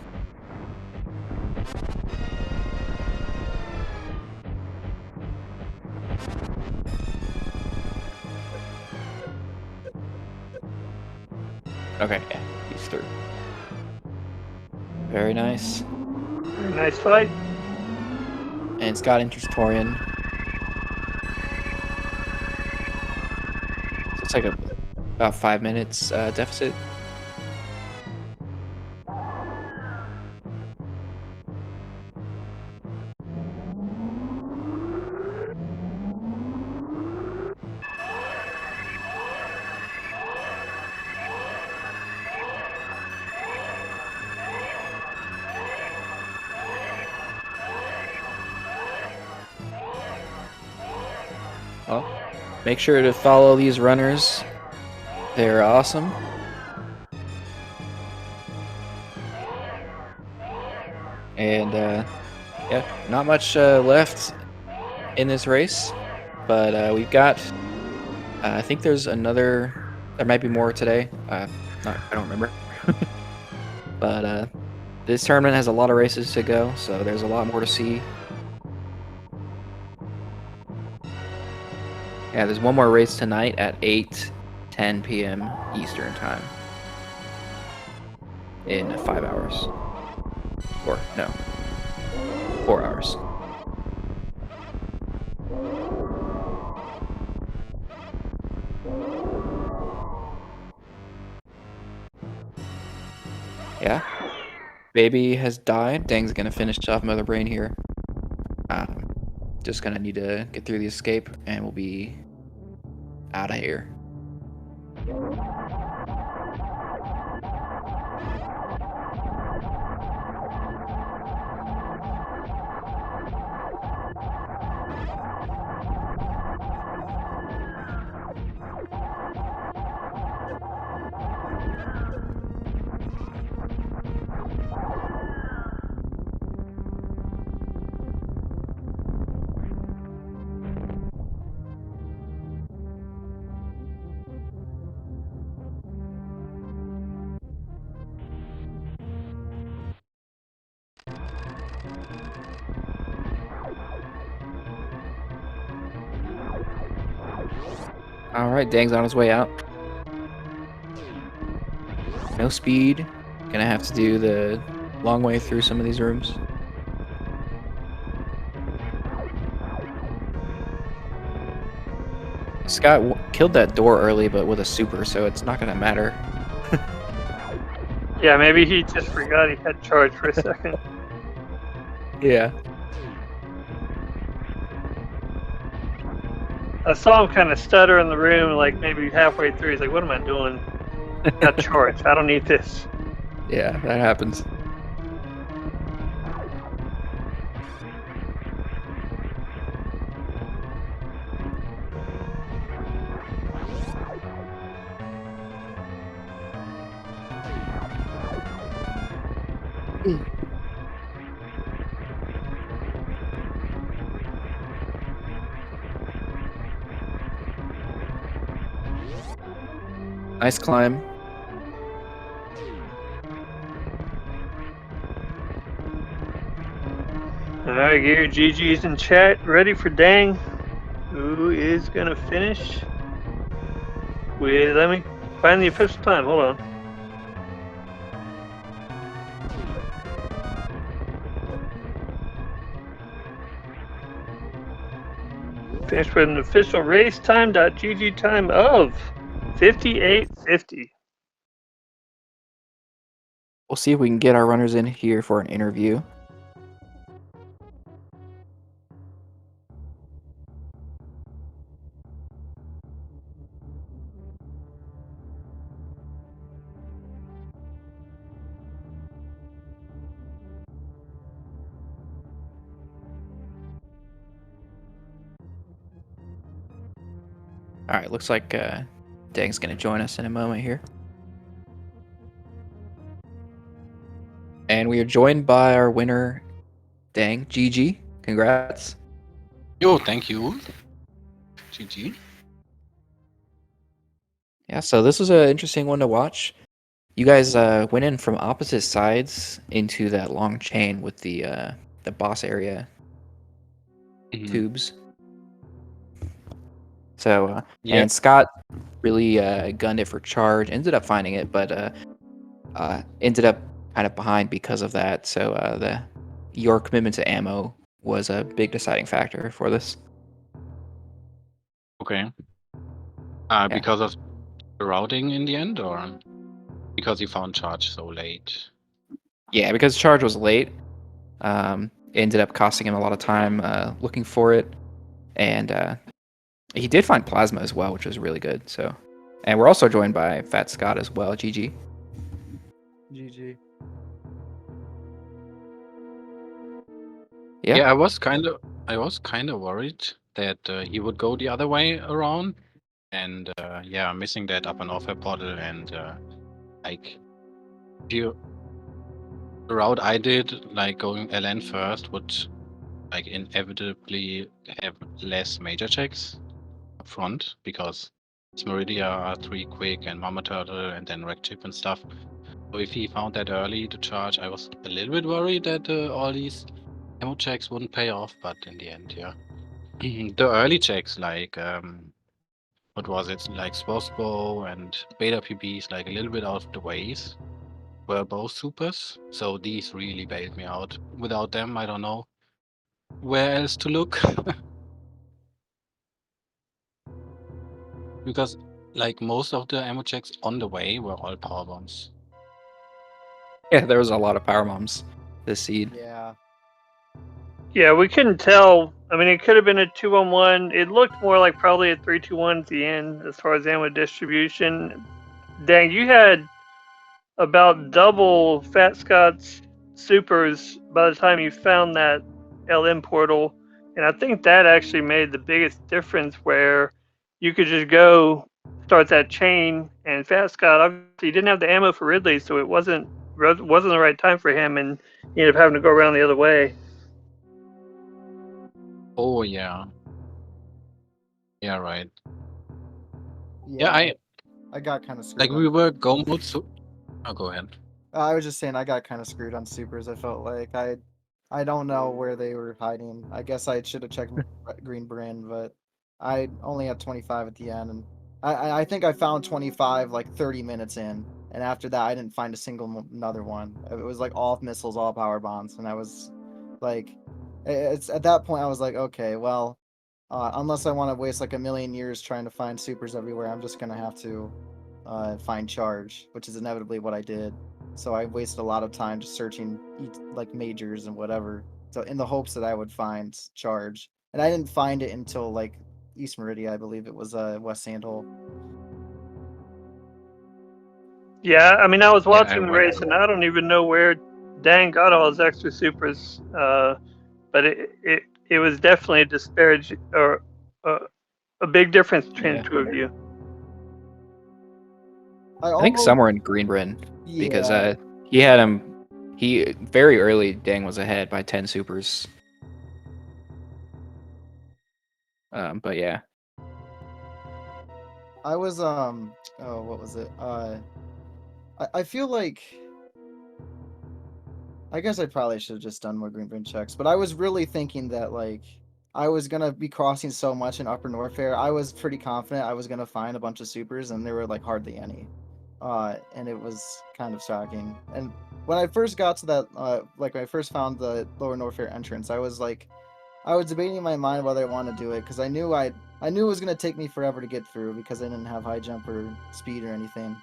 Okay, yeah, he's through. Very nice. Very nice fight. And Scott enters Torian. So it's like about 5 minutes deficit. Well, make sure to follow these runners. They're awesome. And yeah, not much left in this race, but we've got. I think there's another. There might be more today. I don't remember. But this tournament has a lot of races to go, so there's a lot more to see. Yeah, there's one more race tonight at 8:10 p.m. Eastern time. In 5 hours. Or, no. 4 hours. Yeah. Baby has died. Dang's gonna finish off Mother Brain here. Just gonna need to get through the escape, and we'll be out of here. Alright, Dang's on his way out. No speed. Gonna have to do the long way through some of these rooms. Scott killed that door early, but with a super, so it's not gonna matter. Yeah, maybe he just forgot he had charge for a second. Yeah. I saw him kind of stutter in the room, like maybe halfway through. He's like, "What am I doing? Got charge. I don't need this." Yeah, that happens. Nice climb. All right, here, GG's in chat, ready for Dang, who is gonna finish with. Let me find the official time. Hold on. Finished with an official race time.gg time of 58:50. We'll see if we can get our runners in here for an interview. All right, looks like Dang's gonna join us in a moment here. And we are joined by our winner, Dang. GG. Congrats. Yo, thank you. GG. Yeah, so this was an interesting one to watch. You guys went in from opposite sides into that long chain with the boss area tubes. So Yeah. and Scott really gunned it for charge. Ended up finding it, but ended up kind of behind because of that. So your commitment to ammo was a big deciding factor for this. Okay. Because of the routing in the end, or because you found charge so late? Yeah, because charge was late. Ended up costing him a lot of time looking for it, and he did find plasma as well, which was really good. So, and we're also joined by Fat Scott as well. GG. GG. Yeah. I was kind of worried that he would go the other way around, and missing that up and off portal, and like the route I did, like going LN first, would like inevitably have less major checks up front, because Smeridia, 3 quick, and Mama Turtle, and then Wreck Chip and stuff. So if he found that early to charge, I was a little bit worried that all these ammo checks wouldn't pay off, but in the end, yeah. The early checks, like, what was it, like Swosbo and Beta PBs, like a little bit out of the ways, were both supers, so these really bailed me out. Without them, I don't know where else to look. Because, like, most of the ammo checks on the way were all power bombs. Yeah, there was a lot of power bombs this seed. Yeah. Yeah, we couldn't tell. I mean, it could have been a 2-on-1. It looked more like probably a 3-2-1 at the end as far as ammo distribution. Dang, you had about double Fat Scott's supers by the time you found that LM portal. And I think that actually made the biggest difference, where you could just go start that chain, and Fat Scott obviously didn't have the ammo for Ridley, so it wasn't the right time for him, and he ended up having to go around the other way. Oh, yeah. Yeah, right. Yeah, I got kind of screwed. Like, we were go mode, so... Oh, go ahead. I was just saying I got kind of screwed on supers. I felt like I don't know where they were hiding. I guess I should have checked Green Brand, but I only had 25 at the end, and I think I found 25 like 30 minutes in, and after that I didn't find a single another one. It was like all missiles, all power bombs, and I was like, it's at that point I was like, okay, well, unless I want to waste like a million years trying to find supers everywhere, I'm just gonna have to find charge, which is inevitably what I did. So I wasted a lot of time just searching like majors and whatever, so in the hopes that I would find charge, and I didn't find it until like East Meridia, I believe it was West Sandhole. Yeah, I mean, I was watching I the went- race, and I don't even know where Dan got all his extra supers, but it was definitely a disparage, or a big difference between the two of you. I think somewhere in Greenbrand, because he had him. He very early. Dang was ahead by 10 supers. But yeah. I was oh, what was it? I feel like I guess I probably should have just done more green bin checks, but I was really thinking that like I was gonna be crossing so much in Upper Norfair. I was pretty confident I was gonna find a bunch of supers, and there were like hardly any. And it was kind of shocking. And when I first got to that, like when I first found the Lower Norfair entrance, I was debating in my mind whether I wanted to do it because I knew it was gonna take me forever to get through because I didn't have high jump or speed or anything.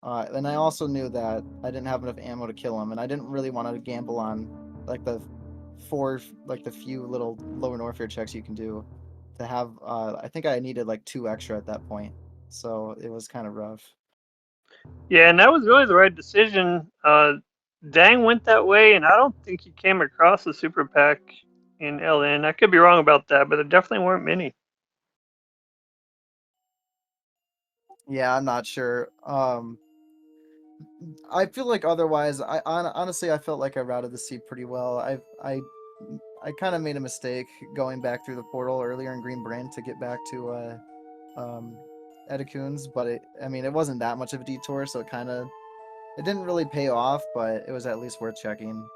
And I also knew that I didn't have enough ammo to kill him, and I didn't really want to gamble on like the few little Lower Norfair checks you can do to have. I think I needed like 2 extra at that point, so it was kind of rough. Yeah, and that was really the right decision. Dang went that way, and I don't think he came across the super pack in LN. I could be wrong about that, but there definitely weren't many. Yeah, I'm not sure. I feel like otherwise, honestly I felt like I routed the seed pretty well. I kind of made a mistake going back through the portal earlier in Green Brand to get back to Edecoons, but I mean, it wasn't that much of a detour, so it didn't really pay off, but it was at least worth checking.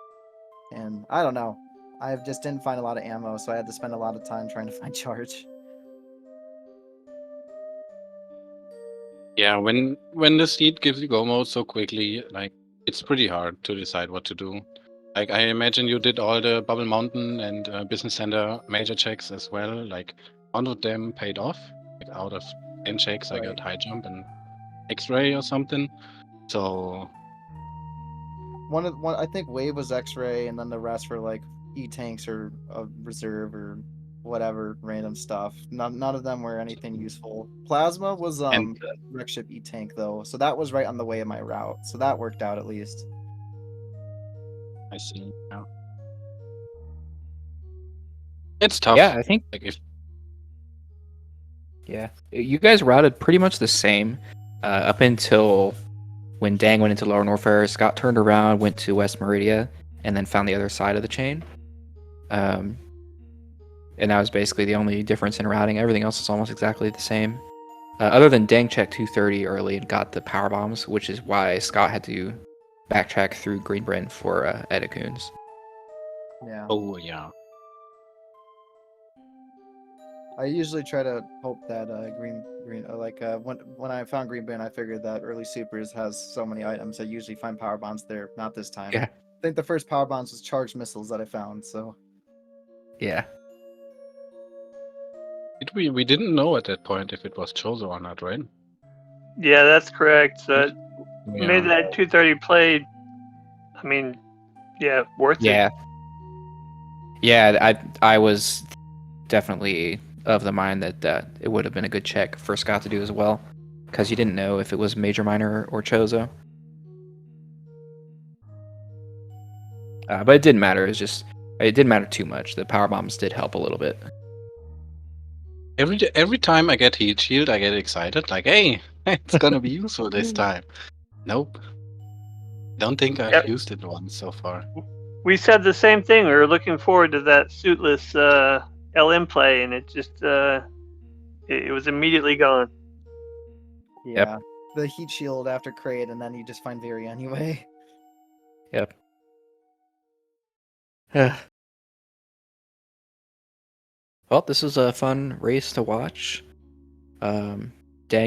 And I don't know, I just didn't find a lot of ammo, so I had to spend a lot of time trying to find charge. Yeah, when the seed gives you go mode so quickly, like it's pretty hard to decide what to do. Like I imagine you did all the Bubble Mountain and Business Center major checks as well. Like one of them paid off. Like out of 10 checks, I got Right. high jump and X-ray or something. So One I think Wave was X-ray, and then the rest were like E-tanks or reserve or whatever random stuff. None of them were anything useful. Plasma was and wreck ship E-tank though, so that was right on the way of my route, so that worked out at least. I see. Yeah. It's tough. Yeah, I think Like if you guys routed pretty much the same up until when Dang went into Lower Norfair. Scott turned around, went to West Meridia, and then found the other side of the chain. And that was basically the only difference in routing. Everything else is almost exactly the same. Other than Dang checked 230 early and got the power bombs, which is why Scott had to backtrack through Green Bryn for Edecoons. Yeah. oh yeah. I usually try to hope that when I found Green Bin, I figured that early supers has so many items. I usually find power bombs there. Not this time. Yeah. I think the first power bombs was charged missiles that I found. So Yeah. We didn't know at that point if it was Chozo or not, right? Yeah, that's correct. So made Yeah. that 230 play. I mean, yeah, worth it. Yeah, I was definitely of the mind that it would have been a good check for Scott to do as well, because you didn't know if it was Major, Minor, or Chozo. But it didn't matter. It didn't matter too much. The power bombs did help a little bit. Every time I get heat shield, I get excited. Like, hey, it's gonna be useful this time. Nope. Don't think I've Yep. used it once so far. We said the same thing. We were looking forward to that suitless LM play, and it just it was immediately gone. yeah, the heat shield after crate, and then you just find Very anyway. Yep. Well, this was a fun race to watch. Dang,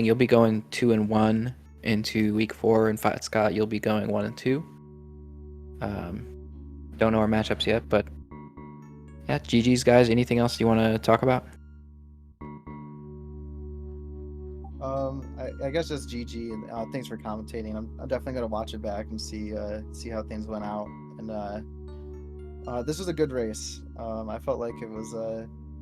you'll be going 2-1 into week 4, and phatscott, you'll be going 1-2. Don't know our matchups yet, but yeah, GG's guys. Anything else you want to talk about? I guess just GG, and thanks for commentating. I'm definitely gonna watch it back and see how things went out. And this was a good race. I felt like it was.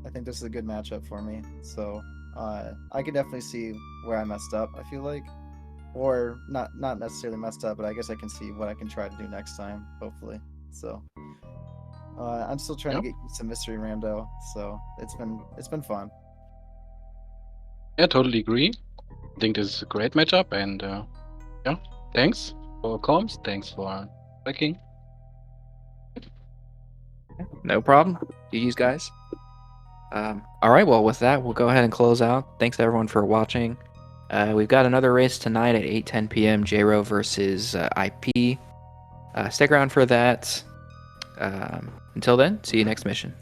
I think this is a good matchup for me. So I could definitely see where I messed up. I feel like, or not necessarily messed up, but I guess I can see what I can try to do next time. Hopefully. So I'm still trying to get used to Mystery Rando. So it's been fun. Yeah, totally agree. I think this is a great matchup, and yeah, thanks for comms. Thanks for clicking. No problem. GG's guys. All right, well, with that, we'll go ahead and close out. Thanks everyone for watching. We've got another race tonight at 8:10 p.m. JRO versus IP. Stick around for that. Until then, see you next mission.